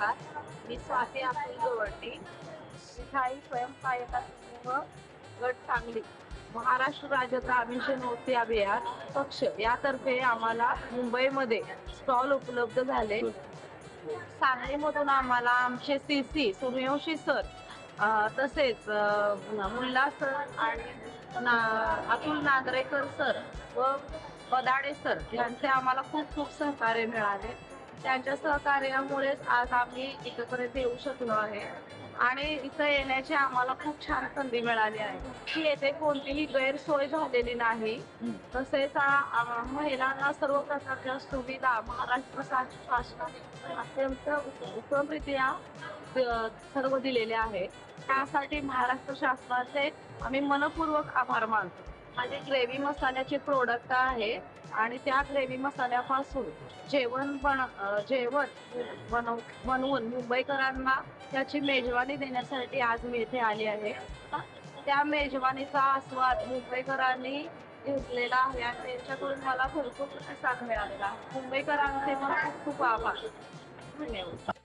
नमस्कार. मी स्वाती अतुल गवळी, स्थायी स्वयंसहायता समूह गट सांगली, महाराष्ट्र राज्य ग्रामीण शोषोन्मुक्ती अभियान पक्ष यातर्फे आम्हाला मुंबईमध्ये स्टॉल उपलब्ध झाले. सांगलीमधून आम्हाला आमचे सीसी सूर्यवंशी सर, तसेच मुल्ला सर आणि अतुल नागरेकर सर व बदाडे सर यांचे आम्हाला खूप खूप सहकार्य मिळाले. त्यांच्या सहकार्यामुळेच आज आम्ही इथपर्यंत येऊ शकलो आहे आणि इथं येण्याची आम्हाला खूप छान संधी मिळाली आहे की येथे कोणतीही गैरसोय झालेली नाही. तसेच महिलांना सर्व प्रकारच्या सुविधा महाराष्ट्र शासनाने अत्यंत उत्तमरित्या सर्व दिलेले आहे. त्यासाठी महाराष्ट्र शासनाचे आम्ही मनपूर्वक आभार मानतो. माझे ग्रेव्ही मसाल्याचे प्रोडक्ट आहे आणि त्या ग्रेव्ही मसाल्यापासून जेवण बनवून मुंबईकरांना त्याची मेजवानी देण्यासाठी आज मी इथे आली आहे. त्या मेजवानीचा आस्वाद मुंबईकरांनी घेतलेला आहे आणि त्यांच्याकडून मला भरपूर प्रतिसाद मिळालेला आहे. मुंबईकरांचे मला खूप खूप आभार. धन्यवाद.